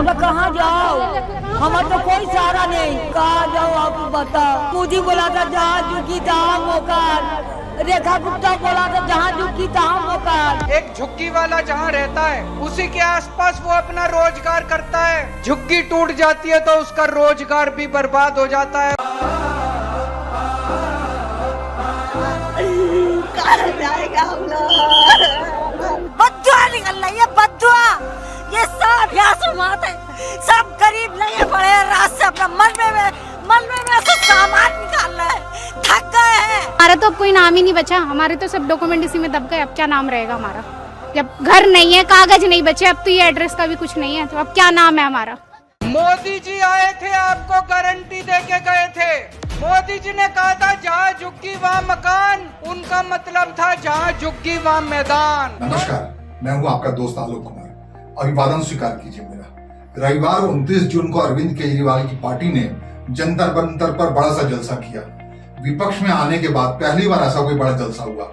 अब कहाँ जाओ, हमारा तो कोई सहारा नहीं, कहाँ जाओ आप बताओ। मोदी बोला था जहाँ झुकी तहाँ मोकार, रेखा गुप्ता बोला था जहाँ झुकी तहाँ मोकार। एक झुग्गी वाला जहाँ रहता है उसी के आसपास वो अपना रोजगार करता है, झुग्गी टूट जाती है तो उसका रोजगार भी बर्बाद हो जाता है। कहाँ जाएगा हम लोग? बद्दुआ निकल रही है, बद्दुआ। ये सब यासुमात है, सब गरीब नहीं पड़े रात से अपना मलबे में से सामान निकाल रहे हैं, थक गए हैं। हमारा तो अब कोई नाम ही नहीं बचा, हमारे तो सब डॉक्यूमेंट इसी में दब गए। अब क्या नाम रहेगा हमारा, जब घर नहीं है, कागज नहीं बचे, अब तो ये एड्रेस का भी कुछ नहीं है, तो अब क्या नाम है हमारा। मोदी जी आए थे, आपको गारंटी दे के गए थे। मोदी जी ने कहा था जहाँ झुग्गी वहाँ मकान, उनका मतलब था जहाँ झुग्गी वहाँ मैदान। नमस्कार, मैं हूँ आपका दोस्त आलोक कुमार। अभिवादन स्वीकार कीजिए मेरा। रविवार 29 जून को अरविंद केजरीवाल की पार्टी ने जंतर मंतर पर बड़ा सा जलसा किया। विपक्ष में आने के बाद पहली बार ऐसा कोई बड़ा जलसा हुआ,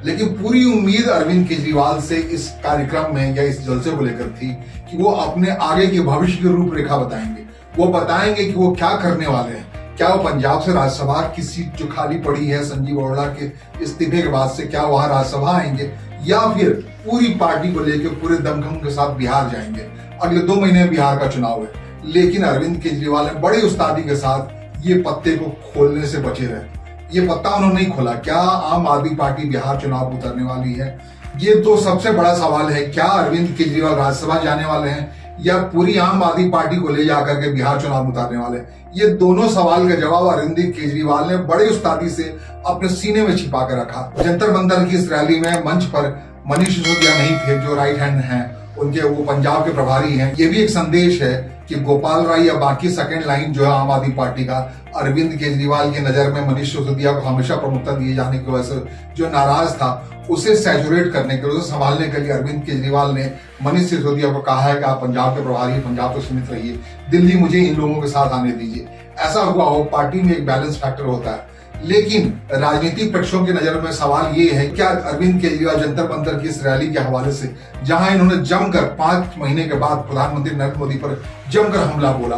लेकिन पूरी उम्मीद अरविंद केजरीवाल से इस कार्यक्रम में या इस जलसे को लेकर थी कि वो अपने आगे के भविष्य की रूपरेखा बताएंगे। वो बताएंगे कि वो क्या करने वाले हैं। क्या वो पंजाब से राज्यसभा की सीट जो खाली पड़ी है संजीव अरोड़ा के इस्तीफे के बाद से, क्या वहां राज्यसभा आएंगे या फिर पूरी पार्टी को लेकर पूरे दमखम के साथ बिहार जाएंगे। अगले 2 महीने में बिहार का चुनाव है, लेकिन अरविंद केजरीवाल ने बड़ी उस्तादी के साथ ये पत्ते को खोलने से बचे रहे। ये पत्ता उन्होंने नहीं खोला। क्या आम आदमी पार्टी बिहार चुनाव उतरने वाली है? ये तो सबसे बड़ा सवाल है। क्या अरविंद केजरीवाल राज्यसभा जाने वाले हैं या पूरी आम आदमी पार्टी को ले जाकर के बिहार चुनाव उतारने वाले? ये दोनों सवाल का जवाब अरविंद केजरीवाल ने बड़ी उस्तादी से अपने सीने में छिपा कर रखा। जंतर मंतर की इस रैली में मंच पर मनीष सिसोदिया नहीं थे, जो राइट हैंड हैं उनके, वो पंजाब के प्रभारी हैं। ये भी एक संदेश है कि गोपाल राय या बाकी सेकंड लाइन जो है आम आदमी पार्टी का, अरविंद केजरीवाल की नजर में मनीष सिसोदिया को हमेशा प्रमुखता दिए जाने की वजह से जो नाराज था, उसे सैचुरेट करने के लिए, उसे संभालने के लिए अरविंद केजरीवाल ने मनीष सिसोदिया को कहा है कि आप पंजाब के प्रभारी, पंजाब को सीमित रहिए, दिल्ली मुझे इन लोगों के साथ आने दीजिए। ऐसा हुआ हो, पार्टी में एक बैलेंस फैक्टर होता है। लेकिन राजनीतिक पक्षों की नजर में सवाल ये है, क्या अरविंद केजरीवाल जंतर मंतर की इस रैली के हवाले से, जहां इन्होंने जमकर 5 महीने के बाद प्रधानमंत्री नरेंद्र मोदी पर जमकर हमला बोला।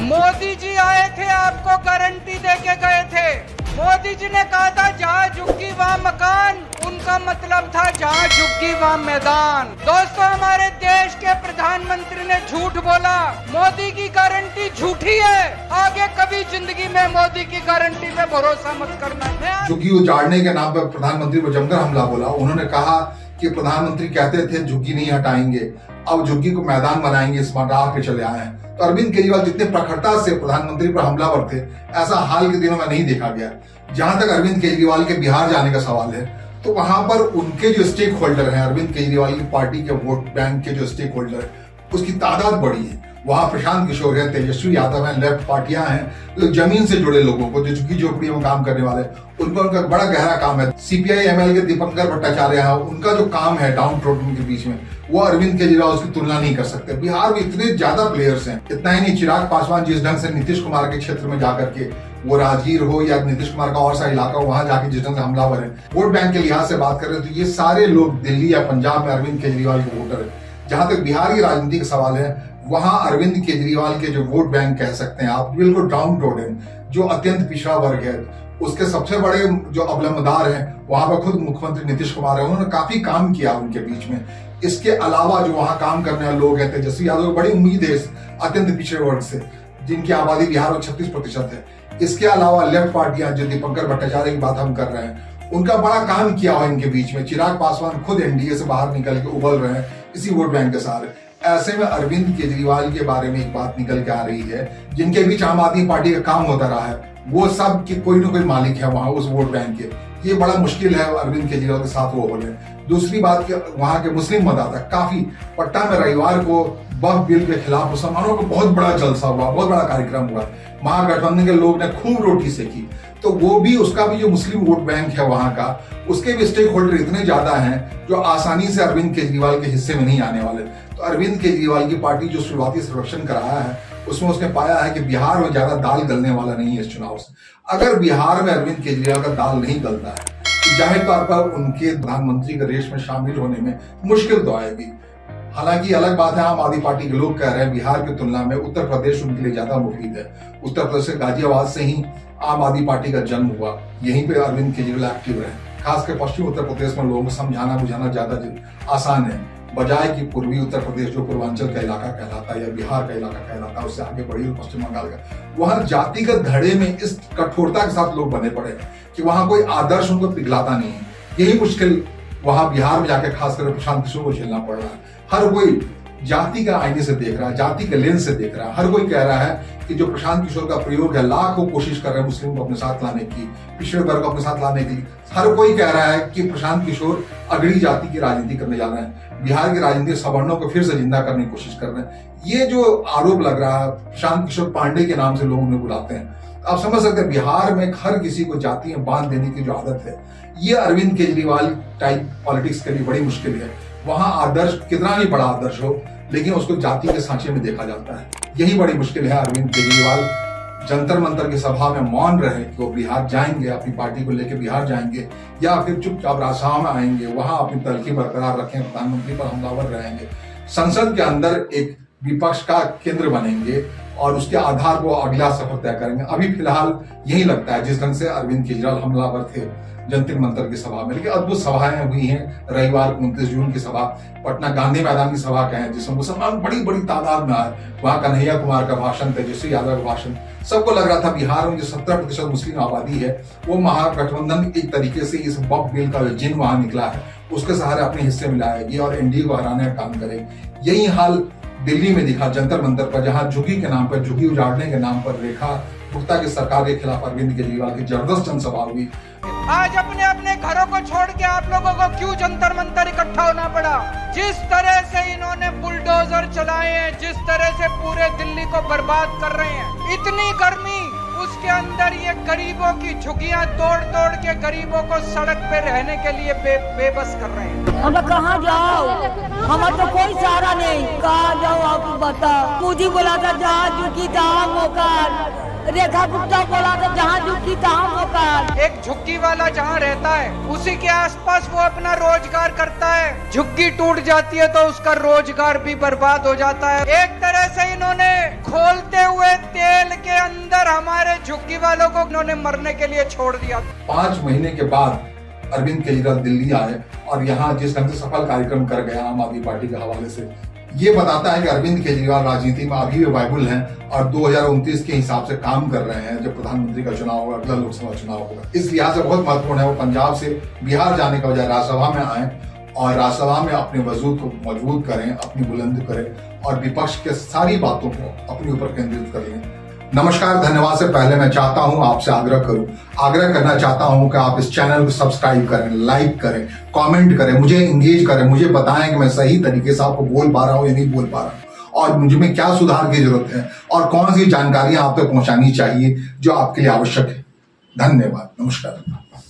मोदी जी आए थे, आपको गारंटी दे के गए थे। मोदी जी ने कहा था जहाँ झुग्गी वहाँ मकान, उनका मतलब था जहाँ झुग्गी वहाँ मैदान। दोस्तों, हमारे देश के प्रधानमंत्री ने झूठ बोला। मोदी की गारंटी झूठी है। आगे कभी जिंदगी में मोदी की गारंटी पे भरोसा मत करना। झुग्गी उजाड़ने के नाम पर प्रधानमंत्री को जमकर हमला बोला। उन्होंने कहा कि प्रधानमंत्री कहते थे झुग्गी नहीं हटाएंगे, अब झुग्गी को मैदान बनाएंगे, इस राह पे चले आए हैं। तो अरविंद केजरीवाल जितने प्रखरता से प्रधानमंत्री पर हमलावर थे, ऐसा हाल के दिनों में नहीं देखा गया। जहां तक अरविंद केजरीवाल के बिहार जाने का सवाल है, तो वहां पर उनके जो स्टेक होल्डर हैं, अरविंद केजरीवाल की पार्टी के वोट बैंक के जो स्टेक होल्डर है, उसकी तादाद बड़ी है। वहां प्रशांत किशोर है, तेजस्वी यादव है, लेफ्ट पार्टियां हैं, तो जमीन से जुड़े लोगों को, जो झुग्गी झोपड़ी में काम करने वाले, उनका बड़ा गहरा काम है। सीपीआई एमएल के दीपंकर भट्टाचार्य है, उनका जो काम है डाउन ट्रोडन के बीच में, वो अरविंद केजरीवाल उसकी तुलना नहीं कर सकते। बिहार में इतने ज्यादा प्लेयर्स हैं। इतना ही नहीं, चिराग पासवान जिस ढंग से नीतीश कुमार के क्षेत्र में जाकर के, वो राजगीर हो या नीतीश कुमार का और सा इलाका, वहां जाके जिस ढंग से हमलावर है, वोट बैंक के लिहाज से बात कर रहे हैं, तो ये सारे लोग दिल्ली या पंजाब में अरविंद केजरीवाल के वोटर है। जहां तक बिहार की राजनीति का सवाल है, वहां अरविंद केजरीवाल के जो वोट बैंक कह सकते हैं आप, बिल्कुल डाउन ट्रोडन, जो अत्यंत पिछड़ा वर्ग है, उसके सबसे बड़े जो अवलंबदार हैं, वहां पर खुद मुख्यमंत्री नीतीश कुमार है। उन्होंने काफी काम किया उनके बीच में। इसके अलावा जो वहां काम करने वाले लोग हैं, तेजस्वी यादव को बड़ी उम्मीद है इस अत्यंत पिछड़े वर्ग से, जिनकी आबादी बिहार में 36% है। इसके अलावा लेफ्ट पार्टियां, जो दीपंकर भट्टाचार्य की बात हम कर रहे हैं, उनका बड़ा काम किया हुआ इनके बीच में। चिराग पासवान खुद एनडीए से बाहर निकल के उबल रहे हैं इसी वोट बैंक के सहारे। ऐसे में अरविंद केजरीवाल के बारे में एक बात निकल के आ रही है, जिनके बीच आम आदमी पार्टी का काम होता रहा है, वो सब के कोई ना कोई मालिक है वहां उस वोट बैंक के। ये बड़ा मुश्किल है अरविंद केजरीवाल के साथ वो बोले। दूसरी बात कि वहां के मुस्लिम मतदाता काफी, पटना में रविवार को वक्फ बिल के खिलाफ मुसलमानों को बहुत बड़ा जलसा हुआ, बहुत बड़ा कार्यक्रम हुआ। महागठबंधन के लोग ने खूब रोटी सेकी, तो वो भी, उसका भी जो मुस्लिम वोट बैंक है वहां का, उसके भी स्टेक होल्डर इतने ज्यादा हैं जो आसानी से अरविंद केजरीवाल के हिस्से में नहीं आने वाले। तो अरविंद केजरीवाल की पार्टी जो शुरुआती सर्वेक्षण कराया है, उसमें उसने पाया है कि बिहार में ज्यादा दाल गलने वाला नहीं है इस चुनाव से। अगर बिहार में अरविंद केजरीवाल का दाल नहीं गलता है, तो जाहिर तौर पर उनके प्रधानमंत्री के रेस में शामिल होने में मुश्किल तो आएगी। हालांकि अलग बात है, आम आदमी पार्टी के लोग कह रहे हैं बिहार की तुलना में उत्तर प्रदेश उनके लिए ज्यादा मुफीद है। उत्तर प्रदेश के गाजियाबाद से ही आम आदमी पार्टी का जन्म हुआ, यहीं पे अरविंद केजरीवाल एक्टिव रहे। खासकर पश्चिम उत्तर प्रदेश में लोगों को समझाना बुझाना ज्यादा आसान है, बजाय कि पूर्वी उत्तर प्रदेश जो पूर्वांचल का इलाका कहलाता है या बिहार का इलाका कहलाता है उससे आगे बढ़ी पश्चिम बंगाल का, वहां जातिगत धड़े में इस कठोरता के साथ लोग बने पड़े कि वहां कोई आदर्श उनको पिघलाता नहीं है। यही मुश्किल वहां बिहार में जाके खासकर प्रशांत किशोर को झेलना पड़ रहा है। हर कोई जाति का आईने से देख रहा है, जाति के लेंस से देख रहा है। हर कोई कह रहा है कि जो प्रशांत किशोर का प्रयोग है, लाखों कोशिश कर रहे हैं मुस्लिम को अपने साथ लाने की, पिछड़े वर्ग को अपने साथ लाने की। हर कोई कह रहा है कि प्रशांत किशोर अगड़ी जाति की राजनीति करने जा रहे हैं, बिहार की राजनीति सवर्णों को फिर से जिंदा करने की कोशिश कर रहे हैं। ये जो आरोप लग रहा है, प्रशांत किशोर पांडे के नाम से लोग उन्हें बुलाते हैं। आप समझ सकते हैं बिहार में हर किसी को जाति में बांध देने की जो आदत है, ये अरविंद केजरीवाल टाइप पॉलिटिक्स के लिए बड़ी मुश्किल है। वहां आदर्श कितना भी बड़ा आदर्श हो, लेकिन उसको जाति के सांचे में देखा जाता है। यही बड़ी मुश्किल है। अरविंद केजरीवाल जंतर मंतर की सभा में मौन रहे कि वो बिहार जाएंगे, अपनी पार्टी को लेकर बिहार जाएंगे, या फिर चुपचाप राजसभा में आएंगे, वहां अपनी तलखी बरकरार रखें, प्रधानमंत्री पर हमलावर रहेंगे, संसद के अंदर एक विपक्ष का केंद्र बनेंगे और उसके आधार पर अगला सफर तय करेंगे। अभी फिलहाल यही लगता है जिस ढंग से अरविंद केजरीवाल हमलावर थे जंतर मंतर की सभा में। लेकिन अद्भुत सभाएं हुई हैं। रविवार को 29 जून की सभा पटना गांधी मैदान की सभा कहें, जिसमें मुसलमान बड़ी बड़ी तादाद में आए। वहां कन्हैया कुमार का भाषण, तेजस्वी यादव का भाषण, सबको लग रहा था बिहार में जो 17% मुस्लिम आबादी है, वो महागठबंधन एक तरीके से इस बक बिल का जिन वहां निकला है उसके सहारे अपने हिस्से मिलाएगी और एनडीए को हराने का काम करेगी। यही हाल दिल्ली में दिखा जंतर मंतर पर, जहां झुग्गी के नाम पर, झुग्गी उजाड़ने के नाम पर रेखा गुप्ता की सरकार के खिलाफ अरविंद केजरीवाल की जबरदस्त जनसभा हुई। आज अपने अपने घरों को छोड़ के आप लोगों को क्यों जंतर मंतर इकट्ठा होना पड़ा? जिस तरह से इन्होंने बुलडोजर चलाए हैं, जिस तरह से पूरे दिल्ली को बर्बाद कर रहे हैं, इतनी गर्मी, उसके अंदर ये गरीबों की झुग्गियां तोड़ तोड़ के गरीबों को सड़क पे रहने के लिए बेबस कर रहे हैं। हम कहाँ जाओ, हमारा तो कोई सहारा नहीं, कहाँ जाओ आप बताओ। मोदी बोला था जहाँ झुकी तहाँ मोकार, रेखा गुप्ता बोला था जहाँ झुकी तहाँ मोकार। एक झुग्गी वाला जहाँ रहता है उसी के आसपास वो अपना रोजगार करता है, झुग्गी टूट जाती है तो उसका रोजगार भी बर्बाद हो जाता है। एक तरह से इन्होंने खोलते हुए तेल के अंदर हमारे झुग्गी वालों को इन्होंने मरने के लिए छोड़ दिया। 5 महीने के बाद अरविंद केजरीवाल दिल्ली आए और यहाँ जिस ढंग से सफल कार्यक्रम कर गया आम आदमी पार्टी के हवाले से, ये बताता है कि अरविंद केजरीवाल राजनीति में अभी भी वायबल हैं और 2029 के हिसाब से काम कर रहे हैं। जब प्रधानमंत्री का चुनाव होगा, अगला लोकसभा चुनाव होगा, इस लिहाज से बहुत महत्वपूर्ण है वो पंजाब से बिहार जाने का बजाय राज्यसभा में आए और राज्यसभा में अपने वजूद को मजबूत करें, अपनी बुलंदी करें और विपक्ष के सारी बातों को अपने ऊपर केंद्रित कर लें। नमस्कार, धन्यवाद से पहले मैं चाहता हूं आपसे आग्रह करना चाहता हूं कि आप इस चैनल को सब्सक्राइब करें, लाइक करें, कमेंट करें, मुझे इंगेज करें, मुझे बताएं कि मैं सही तरीके से आपको बोल पा रहा हूं या नहीं बोल पा रहा हूं और मुझे में क्या सुधार की जरूरत है और कौन सी जानकारियां आप तक पहुंचानी चाहिए जो आपके लिए आवश्यक है। धन्यवाद, नमस्कार।